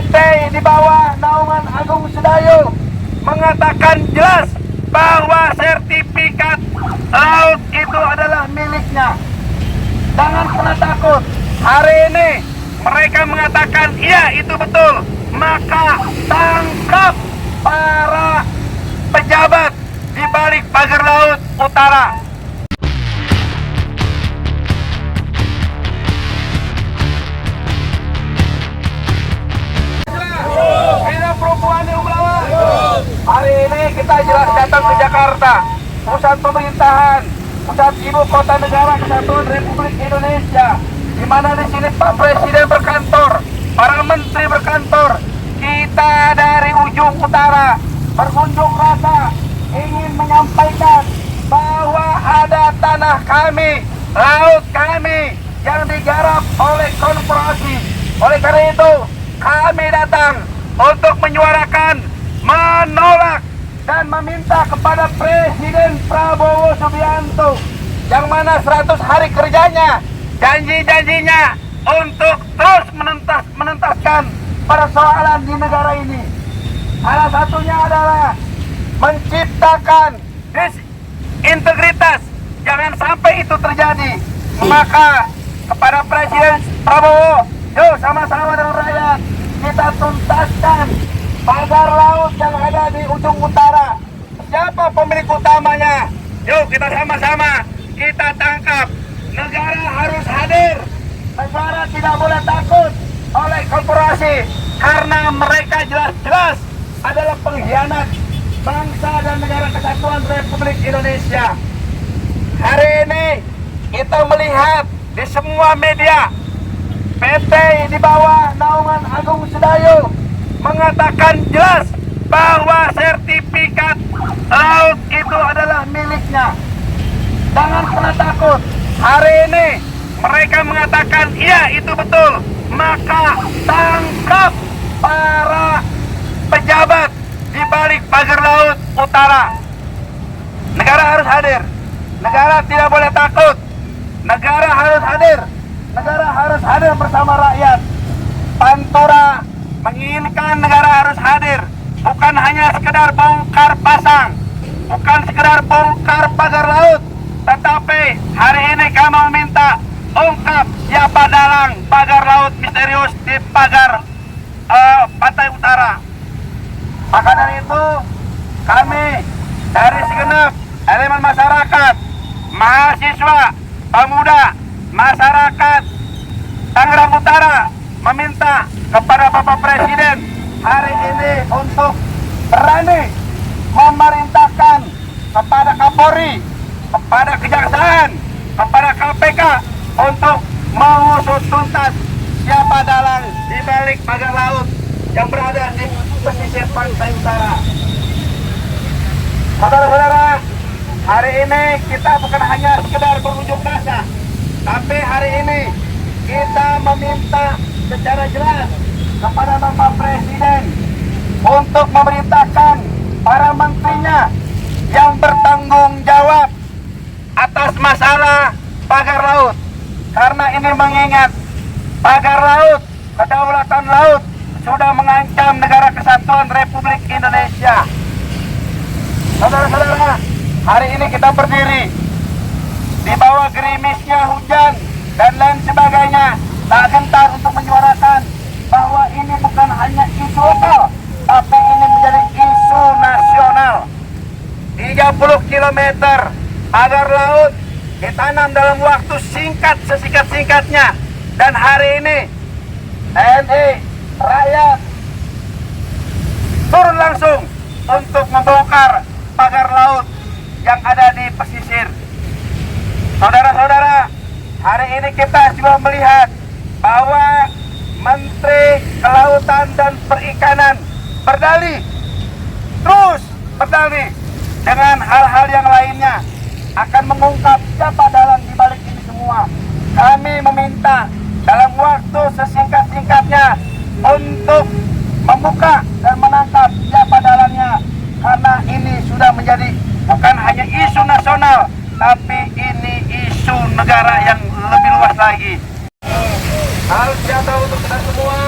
PT di bawah naungan Agung Sedayu mengatakan jelas bahwa sertifikat laut itu adalah miliknya. Jangan pernah takut. Hari ini mereka mengatakan iya itu betul. Maka tangkap para pejabat di balik pagar laut utara. Hari ini kita jelas datang ke Jakarta, pusat pemerintahan, pusat ibu kota negara kesatuan Republik Indonesia, di mana di sini Pak Presiden berkantor, para menteri berkantor. Kita dari ujung utara berunjuk rasa ingin menyampaikan bahwa ada tanah kami, laut kami yang digarap oleh korporasi. Oleh karena itu kami datang untuk menyuarakan, menolak dan meminta kepada Presiden Prabowo Subianto yang mana 100 hari kerjanya, janji-janjinya untuk terus menuntaskan persoalan di negara ini. Salah satunya adalah menciptakan disintegritas, jangan sampai itu terjadi. Maka kepada Presiden Prabowo, yuk sama-sama dengan rakyat kita tuntaskan pagar laut yang ada di ujung utara. Siapa pemilik utamanya? Yuk kita sama-sama kita tangkap. Negara harus hadir. Negara tidak boleh takut oleh korporasi, karena mereka jelas-jelas adalah pengkhianat bangsa dan negara kesatuan Republik Indonesia. Hari ini kita melihat di semua media PT di bawah naungan Agung Sedayu mengatakan jelas bahwa sertifikat laut itu adalah miliknya. Jangan pernah takut. Hari ini mereka mengatakan iya itu betul. Maka tangkap para pejabat di balik pagar laut utara. Negara harus hadir. Negara tidak boleh takut. Negara harus hadir. Negara harus hadir bersama rakyat. Pantura menginginkan negara harus hadir, bukan hanya sekedar bongkar pasang, bukan sekedar bongkar pagar laut, tetapi hari ini kami meminta ungkap siapa dalang pagar laut misterius di pagar pantai utara. Maka dari itu kami dari segenap elemen masyarakat, mahasiswa, pemuda, masyarakat Tangerang Utara meminta kepada Bapak Presiden hari ini untuk berani memerintahkan kepada Kapolri, kepada Kejaksaan, kepada KPK untuk mengusut tuntas siapa dalang di balik pagar laut yang berada di pesisir pantai utara. Saudara-saudara, hari ini kita bukan hanya sekedar berunjuk rasa, tapi hari ini kita meminta secara jelas kepada Bapak Presiden untuk memerintahkan para menterinya yang bertanggung jawab atas masalah pagar laut. Karena ini mengingat pagar laut, kedaulatan laut sudah mengancam negara kesatuan Republik Indonesia. Saudara-saudara, hari ini kita berdiri di bawah gerimisnya hujan dan lain sebagainya, tak gentar untuk menyuarakan bahwa ini bukan hanya isu lokal, tapi ini menjadi isu nasional. 30 km pagar laut ditanam dalam waktu singkat, sesingkat-singkatnya. Dan hari ini TNI, rakyat turun langsung untuk membongkar pagar laut yang ada di pesisir. Saudara-saudara, hari ini kita juga melihat bahwa Menteri Kelautan dan Perikanan berdalih, terus berdalih dengan hal-hal yang lainnya akan mengungkap siapa dalang di balik ini semua. Kami meminta dalam waktu sesingkat-singkatnya untuk membuka dan menangkap siapa dalangnya, karena ini sudah menjadi bukan hanya isu nasional, tapi ini isu negara yang lebih luas lagi. Harus jatuh untuk kita semua.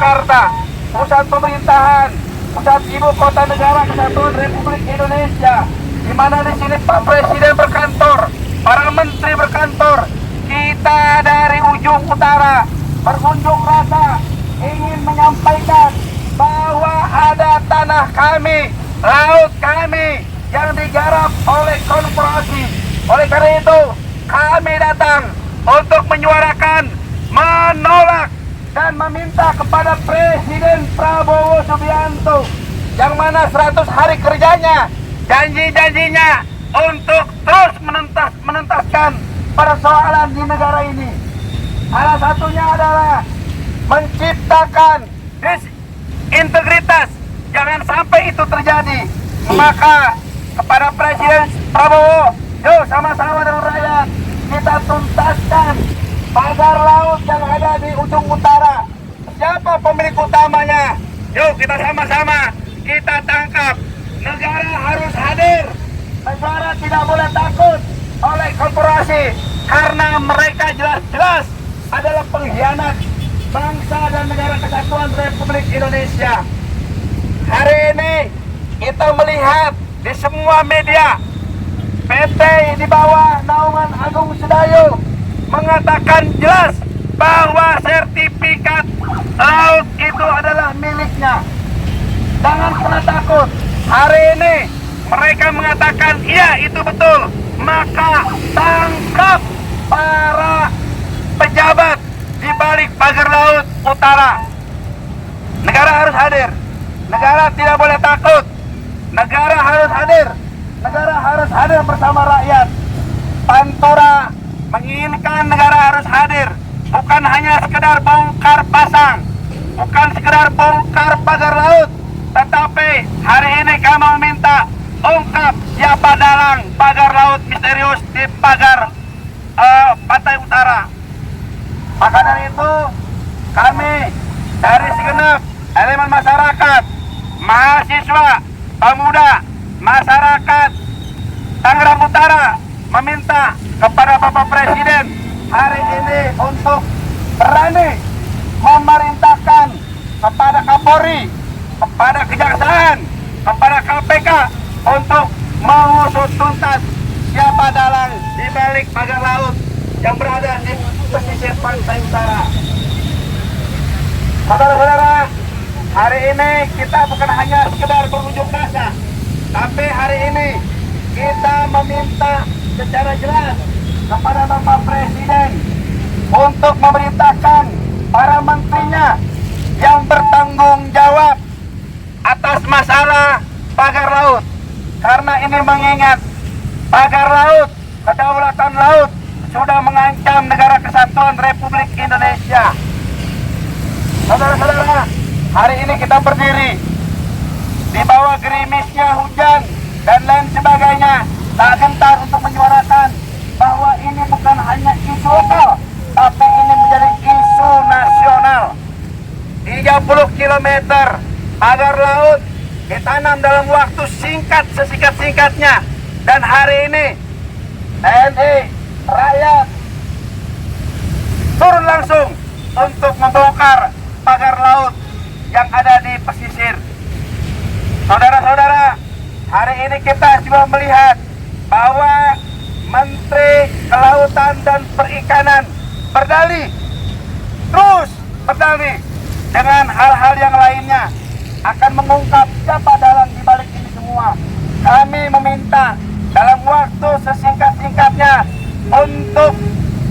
Jakarta, pusat pemerintahan, pusat ibu kota negara kesatuan Republik Indonesia, di mana di sini Pak Presiden berkantor, para menteri berkantor. Kita dari ujung utara berunjuk rasa ingin menyampaikan bahwa ada tanah kami, laut kami yang digarap oleh korporasi. Oleh karena itu, kami datang untuk menyuarakan, menolak, dan meminta kepada Presiden Prabowo Subianto yang mana 100 hari kerjanya, janji-janjinya untuk terus menuntaskan persoalan di negara ini. Salah satunya adalah menciptakan disintegritas. Jangan sampai itu terjadi. Maka kepada Presiden Prabowo, yuk sama-sama dengan rakyat kita tuntaskan pagar laut yang ada di ujung utara. Siapa pemilik utamanya? Yuk kita sama-sama kita tangkap. Negara harus hadir. Negara tidak boleh takut oleh korporasi, karena mereka jelas-jelas adalah pengkhianat bangsa dan negara kesatuan Republik Indonesia. Hari ini kita melihat di semua media PT di bawah naungan Agung Sedayu mengatakan jelas bahwa sertifikat laut itu adalah miliknya. Jangan pernah takut. Hari ini mereka mengatakan iya itu betul. Maka tangkap para pejabat di balik pagar laut utara. Negara harus hadir. Negara tidak boleh takut. Negara harus hadir. Negara harus hadir bersama rakyat. Pantura menginginkan negara harus hadir. Bukan hanya sekedar bongkar pasang, bukan sekedar bongkar pagar laut, tetapi hari ini kami meminta ungkap siapa dalang pagar laut misterius di pagar pantai utara. Maka dari itu kami dari segenap elemen masyarakat, mahasiswa, pemuda, masyarakat Tangerang Utara meminta kepada Bapak Presiden hari ini untuk berani memerintahkan kepada Kapolri, kepada Kejaksaan, kepada KPK untuk mengusut tuntas siapa dalang di balik pagar laut yang berada di pesisir pantai utara. Saudara-saudara, hari ini kita bukan hanya sekedar berunjuk rasa, tapi hari ini kita meminta secara jelas kepada Bapak Presiden untuk memerintahkan para menterinya yang bertanggung jawab atas masalah pagar laut. Karena ini mengingat pagar laut, kedaulatan laut sudah mengancam negara kesatuan Republik Indonesia. Saudara-saudara, hari ini kita berdiri di bawah gerimisnya hujan dan lain sebagainya, tak gentar untuk menyuarakan bahwa ini bukan hanya isu lokal, tapi ini menjadi isu nasional. 30 km pagar laut ditanam dalam waktu singkat, sesingkat-singkatnya. Dan hari ini TNI, rakyat turun langsung untuk membongkar pagar laut yang ada di pesisir. Saudara-saudara, hari ini kita juga melihat bahwa Menteri Kelautan dan Perikanan berdalih, terus berdalih dengan hal-hal yang lainnya akan mengungkap siapa dalang di balik ini semua. Kami meminta dalam waktu sesingkat-singkatnya untuk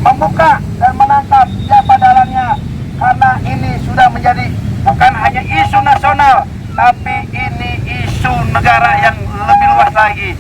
membuka dan menangkap siapa dalangnya, karena ini sudah menjadi bukan hanya isu nasional, tapi ini isu negara yang lebih luas lagi.